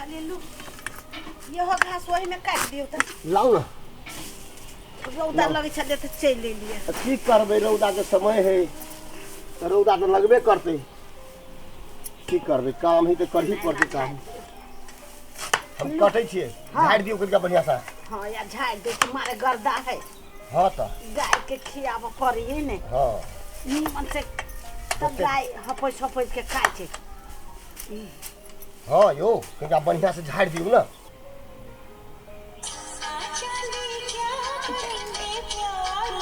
खाली लू ये हो घास वही में काट दियो त लाओ ना रौदा लगे छले त चल ले लिए की करबे रौदा के समय है रौदा तो लगबे करते की करबे काम ही तो करही पड़ते काम हम कटै छिए झाड़ दियो कनिका बढ़िया सा हां या झाड़ दे तुम्हारे गर्दा है हां त गाय के खियाब पड़ी है ने हां निमन से तब गाय हपस हपस के खाय छे हां यो कनिका बढ़िया से झाड़ दियो ना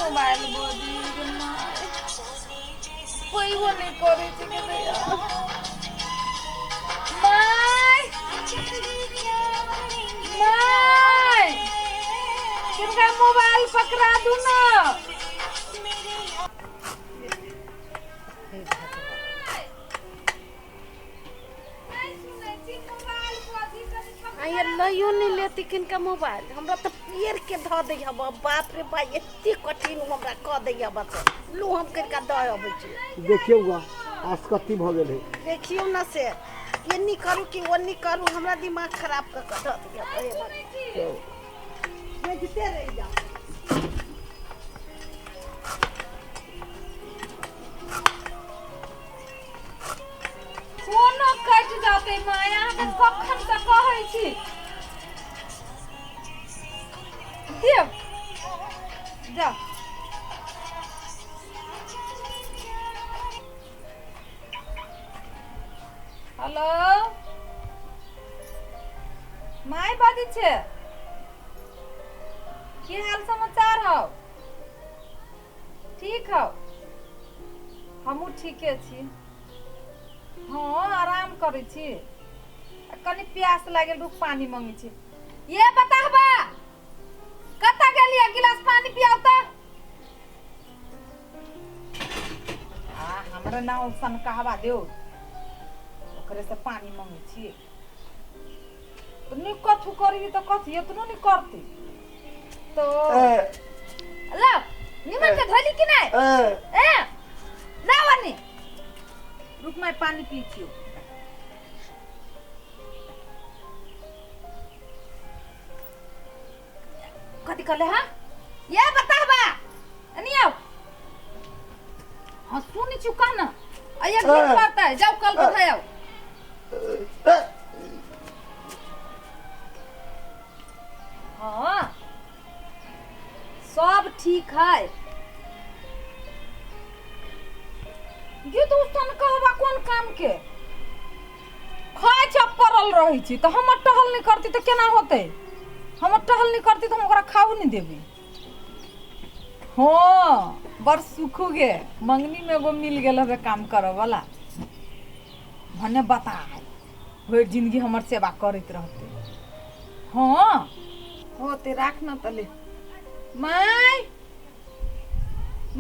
मोबाइल बोदी कोई वो नहीं करे थी के भैया माय माय किनका मोबाइल पकड़ा दूं ना ये लइयो नहीं लेती किनका मोबाइल हमरा तो पियर के ध दे हम बाप रे बा एत्ते कठिन हमरा क दे बस लू हम किनका द अबै छी देखियोगा आसकती भ गेल है देखियो ना से ये नहीं करू कि वो नहीं करू हमरा दिमाग खराब कर द दिया ये जिते रह जा फोनो कट जाते माया के कखन से कहै छी दियो जा हेलो माय बाजी छे की हाल समाचार हो ठीक हो हमहू ठीके छी हाँ आराम करे छी कनी प्यास लागल रुक पानी मांगे छी ये बताबा कता गेलिए गिलास पानी पियाओ त हमरा नाम सन कहवा देओ ओकरे से पानी मांगे छी तो नी कथु करी तो कथि इतनो नी करती तो ला निमन के धली कि नहीं ए लावनी रुक मैं पानी पी छियो कथि कहले हां ये बताबा नहीं आओ हां सुनी चुका ना आया दिन करता है जाओ कल बताओ हाँ सब ठीक है ये दोस्तन कहबा कोन काम के खाय चप्परल रही छी तो हम टहल नहीं करती तो केना होते हम टहल नहीं करती तो हम ओकरा खाऊ नहीं देबी हाँ बड़ सुख गे मंगनी में एगो मिल गेल हवे काम करे वाला भने बता भर जिंदगी हमर सेवा करत रहते हाँ होते राख ना तले माय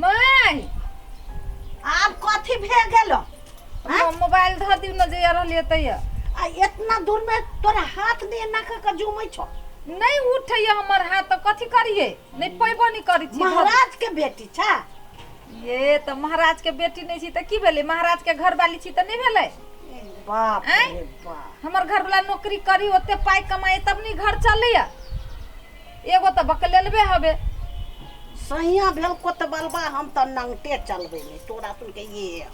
माय आप कथी भे गेलो मोबाइल ध दिउ न जे रहलिए तैया आ इतना दूर में तोरा हाथ दे ना के जुमै छ नहीं उठैया हमर हाथ तो कथी करिए नहीं पैबो नहीं करी छी महाराज के बेटी छ ये तो महाराज के बेटी नहीं छी त की भेले महाराज के घर वाली छी त नहीं भेले बाप रे बाप हमर घर वाला नौकरी करी ओते पाई कमाए तब नहीं घर चलैया एगो त बकलेलबे हबे सहिया भेल को त बलबा हम त नंगटे चलबे नहीं तोरा सुन के ये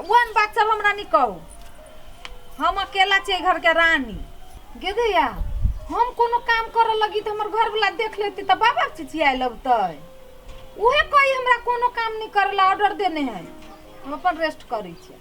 वन बात सब हमरा नहीं कहू हम अकेला छे घर के रानी गेदैया हम कोनो काम करे लगी त हमर घर वाला देख लेती त बाबा चिचिया लगतै उहे कोई हमरा कोनो काम नहीं करला ऑर्डर देने है हम अपन रेस्ट करै छी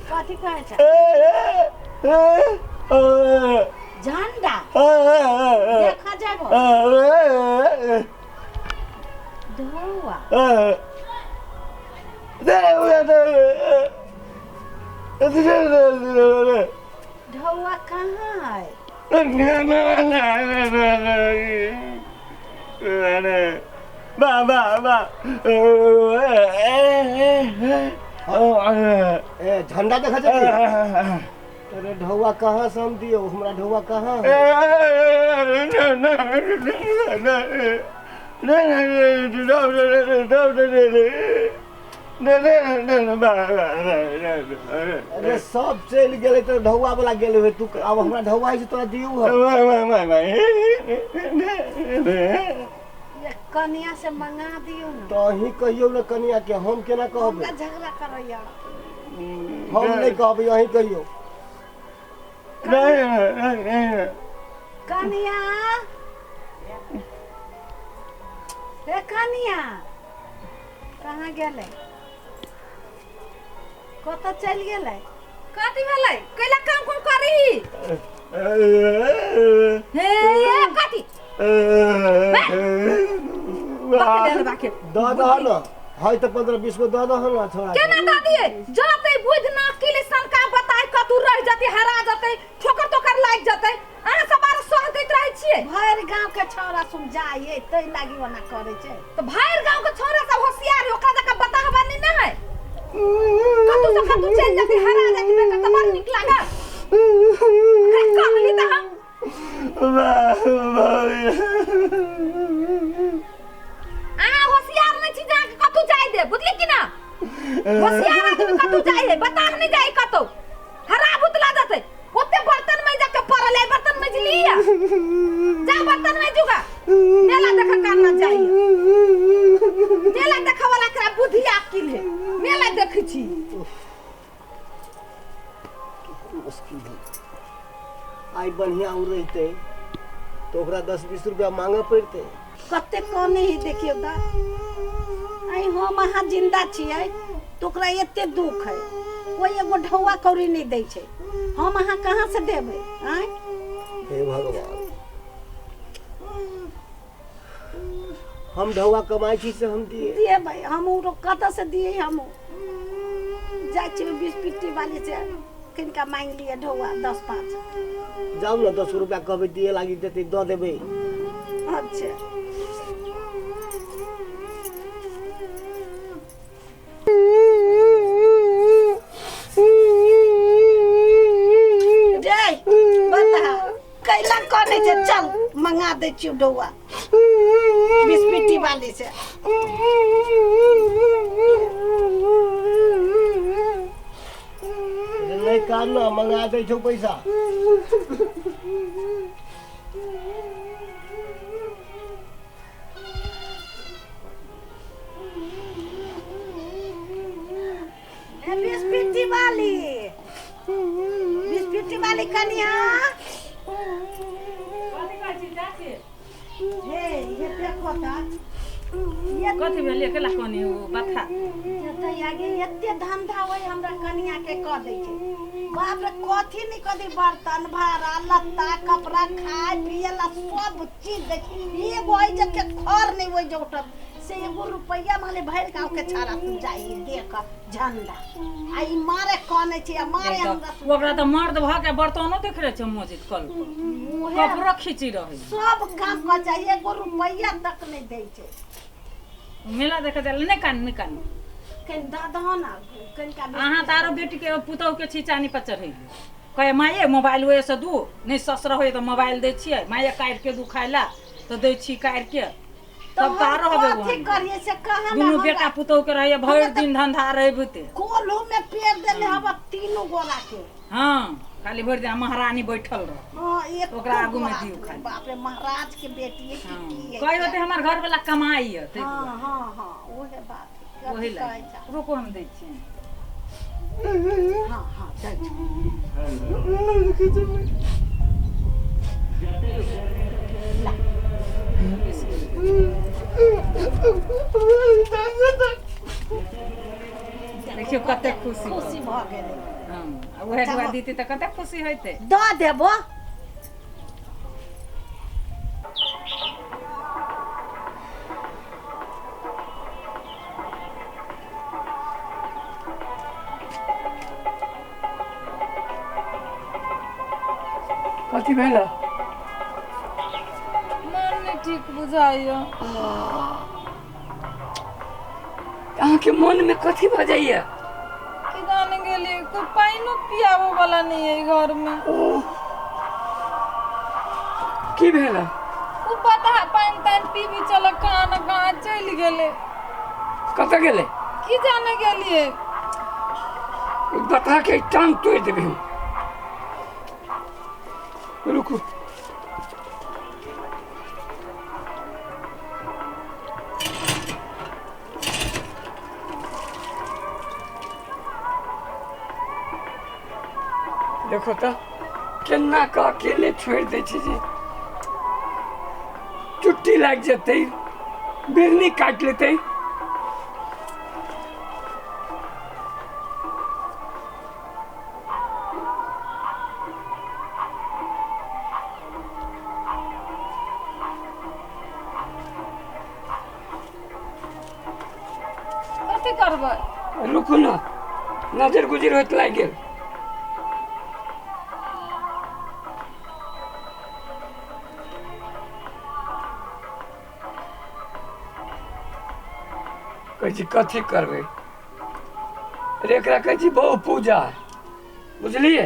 कथी कहै छ झंडा देखा जाबो धुआ धुआ कहाँ है ए झंडा देखा जाए अरे ढौआ कहाँ से हम दियो हमरा ढौआ कहाँ अरे सब चल गेले तो ढौआ वाला गेले हुए तू अब हमरा ढौआ है तोरा दियो ये कनिया से मंगा दियो ना तो ही कहियो ना कनिया के हम केना कहबे हमरा झगड़ा करैया हम नहीं कहबे यही कहियो कनिया रे कनिया कहाँ गेले कत चल गेले कथी भेलै कैला काम कोन करी हे कथी बाके दादा ना हाय तो 15-20 को दादा ना छोड़ा केना द दिए जाते बुझ ना किलिसन का बताए कतु रह जते हरा जते ठोकर ठोकर लाग जते अहाँ सब बार सहदैत रहै छियै भैर गांव के छौरा सुन जाइए तै लागी ओना करे छै तो भैर गांव के छौरा सब होशियार है ओकरा जका बताहबा नहीं ना है कतु से कतु चल जते हरा जते में त बड़ निक लागा कहली त हम होशियार नहीं छी जा कतु जाय दे बुझली कि ना होशियार आदमी कतु जाय है बता नहीं जाय कतु हरा बुतला जाते ओते बर्तन में जाके परले बर्तन में लिया जा बर्तन में जुगा मेला देखा काना चाहिए मेला देखा वाला करा बुद्धि अकिल है मेला देखै छी मुश्किल है आई बढ़िया उ रहते तो ओकरा 10-20 रुपया मांगे पड़ते कते कोने ही देखियो दा आई हम अहाँ जिंदा छियै तो ओकरा एते दुख है कोई एगो ढौआ कौड़ी नहीं दै छै हम अहाँ कहाँ से देबै आय हे भगवान हम ढौआ कमाई छी से हम दिए भाई हम कत से दिए हम जाय छी 20 पिट्टी वाली से किनका मांग लिए ढौआ 10-5 जाऊ ना 10 रुपया कहबे दिए लागी देते द देबे अच्छा जय बता कैला कोने से चल मंगा दे छी ढौआ 20 पिट्टी वाली से नहीं काम ना मंगा दे छो पैसा बीस पिट्टी वाली कनिया ये देखो ता कथी भेलै केला कोनी ओ बथा तो आगे एते धंधा होय हमरा कनिया के क दै छै बाप रे कथी नहीं कदी बर्तन भाड़ा लत्ता कपड़ा खाए पिए ला सब चीज देखी एगो आई जब के खर नहीं होय जो उठब से एगो रुपया माले भैर गांव के छाड़ा तू जाई देख झंडा आई मारे कने छै मारे हमरा ओकरा त मर्द भ के बर्तनो देख रे छ मस्जिद कल कपड़ा खींची रहे सब काम कर चाहिए एगो रुपया तक नहीं दै छै मेला देखे चल नहीं कान कन दादा ना कन का अहाँ तारो बेटी के पुतौ के छिचानी पर चढ़ै कहे माये मोबाइल ओए से दू नहीं ससुर होय त मोबाइल दै छियै माये काट के दू खाइला तो दै छी काट के तब तारो होबे कथी करिए से कहां दुनु बेटा पुतौ के रहय भर दिन धंधा रहै बुते कोल्हू में पेड़ देले हब तीनों गोरा के हां खाली भर दिन महारानी बैठल रह हां एक ओकरा आगू में दियो खाली बाप रे महाराज के बेटी है की कहि होते हमर घर वाला कमाई है हां हां हां ओहे बात वही ला रुको हम दै छी हां हां दै देखियो कते खुशी भ गेलै हां ओहे दुआ दीती त कते खुशी होइते द देबो कथी भेल मन नहीं ठीक बुझाइयो अहाँ के मन में कथी भ जाइए? कि जाने गेली कोई पानी पियावे वाला नहीं है घर में। ओ की भेला? उ पता है पानी तान पी भी चल कहाँ चल गेले। कत गेले? की जाने गेलिए। बता के टांग तोड़ देबे हम। रुको देखो तो केना का अकेले छोड़ दे छी जी। चुट्टी लग जते, बिरनी काट लेते। कथी करबै? रुकू ना, नजर गुजर होत लाग गेल। कहै कथी करबै? एकरा कहै छी बहु पूजा, बुझलिए?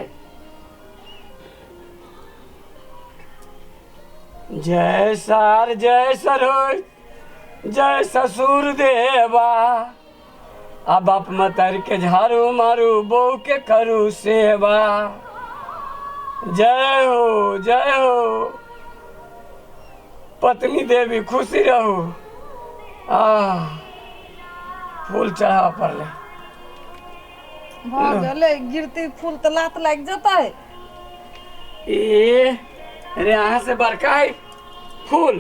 जय सार जय सरोज जय ससुर देवा। आ बाप मतर के झाड़ू मारू, बहू के करू सेवा। जय हो पत्नी देवी, खुशी रहू। फूल चढ़ा पड़ले। भ गेले गिरती फूल त लात लाग जतै। ए अरे अहाँ से बड़का है फूल।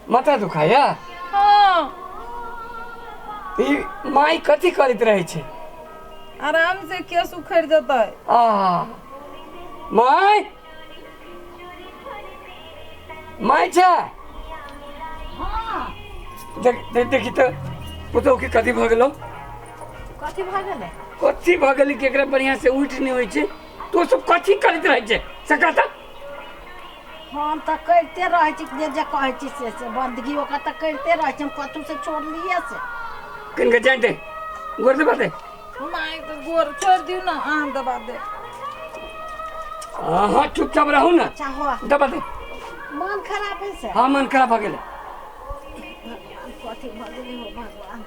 माथा दुखाया? हाँ ई माई कथी करैत रहे छे? आराम से केस उखड़ जतै। माई छे? हाँ देखी तो पुतौ के कथी भ गेलो? कथी भ गेलै? कथी भ गेलै केकरा बढ़िया से उठ नहीं होय छे? तो सब कथी करैत रहे छे सकता? हम त करते रहे छी जे कहै छी से बंदगी ओका त करते रहे छी। हम कथू से छोड़ लिए से किन के जानते गोर दबा दे। माई तो गोर छोड़ दियो ना, आम दबा दे। हाँ चुपचाप रहू ना। अच्छा हो दबा दे। मन खराब है से। हाँ मन खराब भ गेलै। कथी भ गेलै हो भगवान।